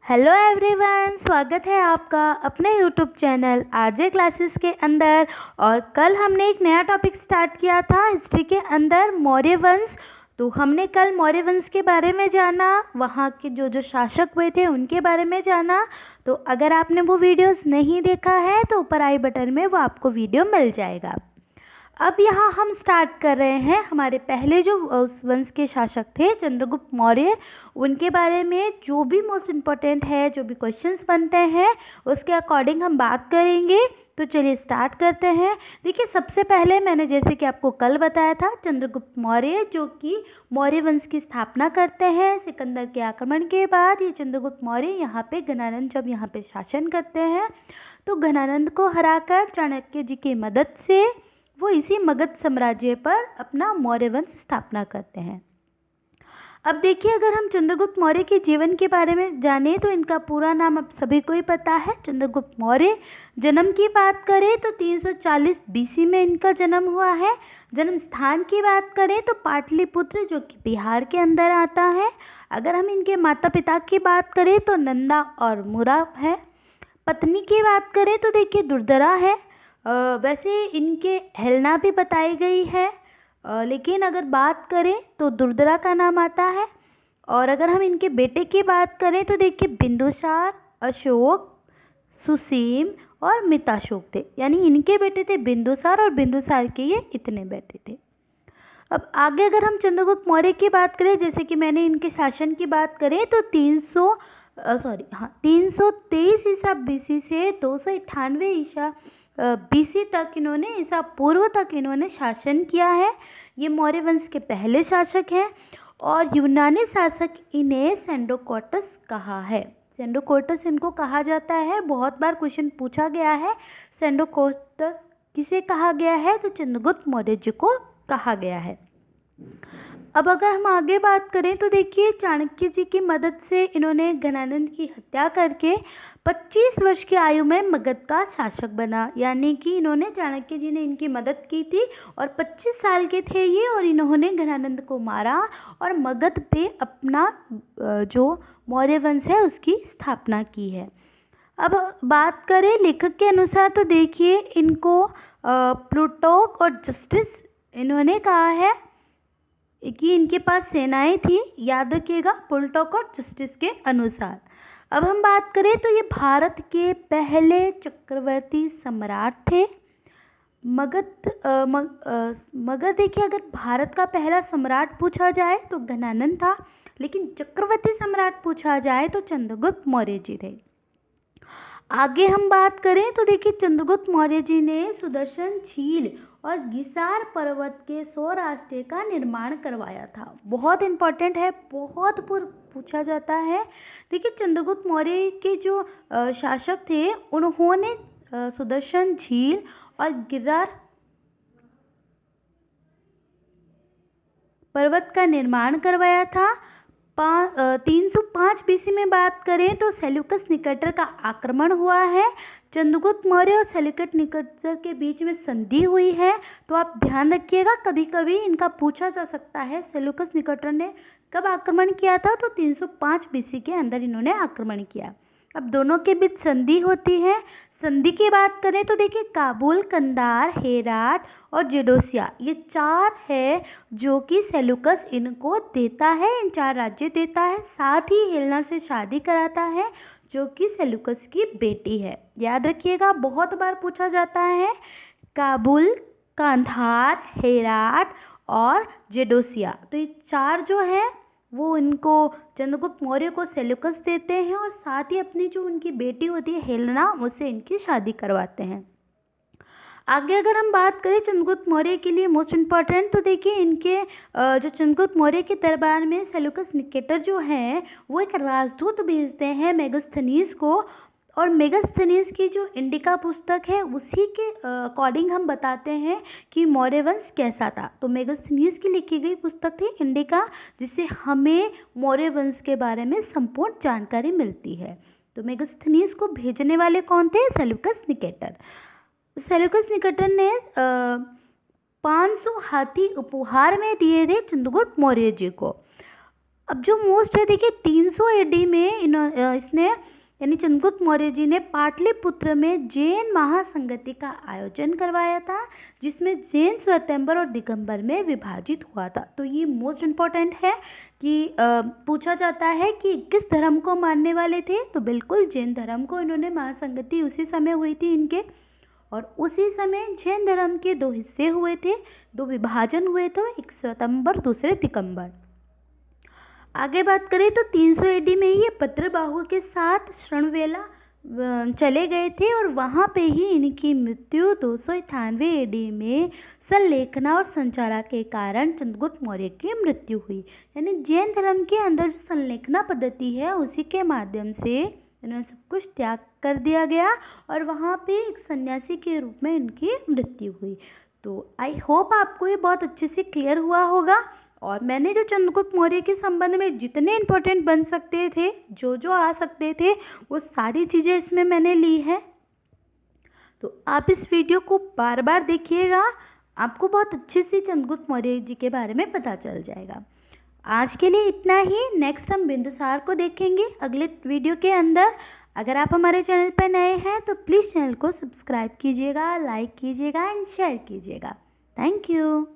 Hello everyone, स्वागत है आपका अपने यूट्यूब चैनल आरजे क्लासेस के अंदर। और कल हमने एक नया टॉपिक स्टार्ट किया था हिस्ट्री के अंदर, मौर्य वंश। तो हमने कल मौर्य वंश के बारे में जाना, वहाँ के जो जो शासक हुए थे उनके बारे में जाना। तो अगर आपने वो वीडियोस नहीं देखा है तो ऊपर आई बटन में वो आपको वीडियो मिल जाएगा। अब यहाँ हम स्टार्ट कर रहे हैं हमारे पहले जो उस वंश के शासक थे चंद्रगुप्त मौर्य, उनके बारे में जो भी मोस्ट इम्पोर्टेंट है, जो भी क्वेश्चंस बनते हैं उसके अकॉर्डिंग हम बात करेंगे। तो चलिए स्टार्ट करते हैं। देखिए, सबसे पहले मैंने जैसे कि आपको कल बताया था, चंद्रगुप्त मौर्य जो कि मौर्य वंश की स्थापना करते हैं सिकंदर के आक्रमण के बाद। ये चंद्रगुप्त मौर्य यहाँ पे घनानंद जब यहाँ पे शासन करते हैं तो घनानंद को हराकर चाणक्य जी की मदद से वो इसी मगध साम्राज्य पर अपना मौर्य वंश स्थापना करते हैं। अब देखिए, अगर हम चंद्रगुप्त मौर्य के जीवन के बारे में जाने तो इनका पूरा नाम अब सभी को ही पता है, चंद्रगुप्त मौर्य। जन्म की बात करें तो 340 बीसी में इनका जन्म हुआ है। जन्म स्थान की बात करें तो पाटलिपुत्र जो कि बिहार के अंदर आता है। अगर हम इनके माता पिता की बात करें तो नंदा और मुरा है। पत्नी की बात करें तो देखिए दुर्धरा है। वैसे इनके हेलना भी बताई गई है, लेकिन अगर बात करें तो दुर्धरा का नाम आता है। और अगर हम इनके बेटे की बात करें तो देखिए बिंदुसार, अशोक, सुसीम और मिताशोक थे। यानी इनके बेटे थे बिंदुसार और बिंदुसार के ये इतने बेटे थे। अब आगे अगर हम चंद्रगुप्त मौर्य की बात करें, जैसे कि मैंने इनके शासन की बात करें तो 323 ईसा बीसी से 298 ईसा बीसी तक इन्होंने, ईसा पूर्व तक इन्होंने शासन किया है। ये मौर्य वंश के पहले शासक हैं। और यूनानी शासक इन्हें सेंडोकोटस कहा है। सेंडोकोटस इनको कहा जाता है, बहुत बार क्वेश्चन पूछा गया है। सेंडोकोटस किसे कहा गया है? तो चंद्रगुप्त मौर्य जी को कहा गया है। अब अगर हम आगे बात करें तो देखिए, चाणक्य जी की मदद से इन्होंने घनानंद की हत्या करके 25 वर्ष की आयु में मगध का शासक बना। यानी कि इन्होंने, चाणक्य जी ने इनकी मदद की थी और 25 साल के थे ये, और इन्होंने घनानंद को मारा और मगध पे अपना जो मौर्य वंश है उसकी स्थापना की है। अब बात करें लेखक के अनुसार तो देखिए, इनको प्लूटोक और जस्टिस इन्होंने कहा है कि इनके पास सेनाएं थी। याद रखिएगा, प्लूटोक और जस्टिस के अनुसार। अब हम बात करें तो ये भारत के पहले चक्रवर्ती सम्राट थे। मगर देखिए, अगर भारत का पहला सम्राट पूछा जाए तो घनानंद था, लेकिन चक्रवर्ती सम्राट पूछा जाए तो चंद्रगुप्त मौर्य जी थे। आगे हम बात करें तो देखिए, चंद्रगुप्त मौर्य जी ने सुदर्शन झील और गिसार पर्वत के सौराष्ट्र का निर्माण करवाया था। बहुत इंपॉर्टेंट है, बहुत पूछा जाता है। देखिए, चंद्रगुप्त मौर्य के जो शासक थे उन्होंने सुदर्शन झील और गिसार पर्वत का निर्माण करवाया था। 305 बीसी में बात करें तो सेल्यूकस निकेटर का आक्रमण हुआ है। चंद्रगुप्त मौर्य और सेल्यूकस निकेटर के बीच में संधि हुई है। तो आप ध्यान रखिएगा, कभी कभी इनका पूछा जा सकता है सेल्यूकस निकेटर ने कब आक्रमण किया था, तो 305 बीसी के अंदर इन्होंने आक्रमण किया। अब दोनों के बीच संधि होती है। संधि की बात करें तो देखिए, काबुल, कंधार, हेरात और जेडोसिया, ये 4 है जो कि सेल्यूकस इनको देता है, इन 4 राज्य देता है। साथ ही हेलेना से शादी कराता है जो कि सेल्यूकस की बेटी है। याद रखिएगा, बहुत बार पूछा जाता है। काबुल, कंधार, हेरात और जेडोसिया, तो ये 4 जो है वो इनको, चंद्रगुप्त मौर्य को सेल्यूकस देते हैं और साथ ही अपनी जो उनकी बेटी होती है हेलेना, उससे इनकी शादी करवाते हैं। आगे अगर हम बात करें चंद्रगुप्त मौर्य के लिए मोस्ट इम्पॉर्टेंट, तो देखिए इनके जो चंद्रगुप्त मौर्य के दरबार में सेल्यूकस निकेटर जो हैं वो एक राजदूत भेजते हैं मेगास्थनीज को। और मेगास्थनीज की जो इंडिका पुस्तक है उसी के अकॉर्डिंग हम बताते हैं कि मौर्य वंश कैसा था। तो मेगास्थनीज की लिखी गई पुस्तक थी इंडिका, जिससे हमें मौर्य वंश के बारे में संपूर्ण जानकारी मिलती है। तो मेगास्थनीज को भेजने वाले कौन थे? Seleucus Nicator. सेल्यूकस निकेटर ने 500 हाथी उपहार में दिए थे चंद्रगुप्त मौर्य जी को। अब जो मोस्ट है देखिए 300 एडी में इसने यानी चंद्रगुप्त मौर्य जी ने पाटलिपुत्र में जैन महासंगति का आयोजन करवाया था, जिसमें जैन सितंबर और दिगंबर में विभाजित हुआ था। तो ये मोस्ट इम्पॉर्टेंट है कि पूछा जाता है कि किस धर्म को मानने वाले थे, तो बिल्कुल जैन धर्म को इन्होंने महासंगति उसी समय हुई थी इनके, और उसी समय जैन धर्म के 2 हिस्से हुए थे, 2 विभाजन हुए थे, एक सितंबर दूसरे दिगंबर। आगे बात करें तो 300 एडी में ये भद्रबाहु के साथ श्रवणबेला चले गए थे और वहाँ पे ही इनकी मृत्यु 298 एडी में संलेखना और संचारा के कारण चंद्रगुप्त मौर्य की मृत्यु हुई। यानी जैन धर्म के अंदर जो संलेखना पद्धति है उसी के माध्यम से इन्होंने सब कुछ त्याग कर दिया गया और वहाँ पे एक सन्यासी के रूप में इनकी मृत्यु हुई। तो आई होप आपको ये बहुत अच्छे से क्लियर हुआ होगा, और मैंने जो चंद्रगुप्त मौर्य के संबंध में जितने इम्पोर्टेंट बन सकते थे, जो आ सकते थे, वो सारी चीज़ें इसमें मैंने ली है। तो आप इस वीडियो को बार बार देखिएगा, आपको बहुत अच्छे से चंद्रगुप्त मौर्य जी के बारे में पता चल जाएगा। आज के लिए इतना ही। नेक्स्ट हम बिंदुसार को देखेंगे अगले वीडियो के अंदर। अगर आप हमारे चैनल पर नए हैं तो प्लीज़ चैनल को सब्सक्राइब कीजिएगा, लाइक कीजिएगा एंड शेयर कीजिएगा। Thank you.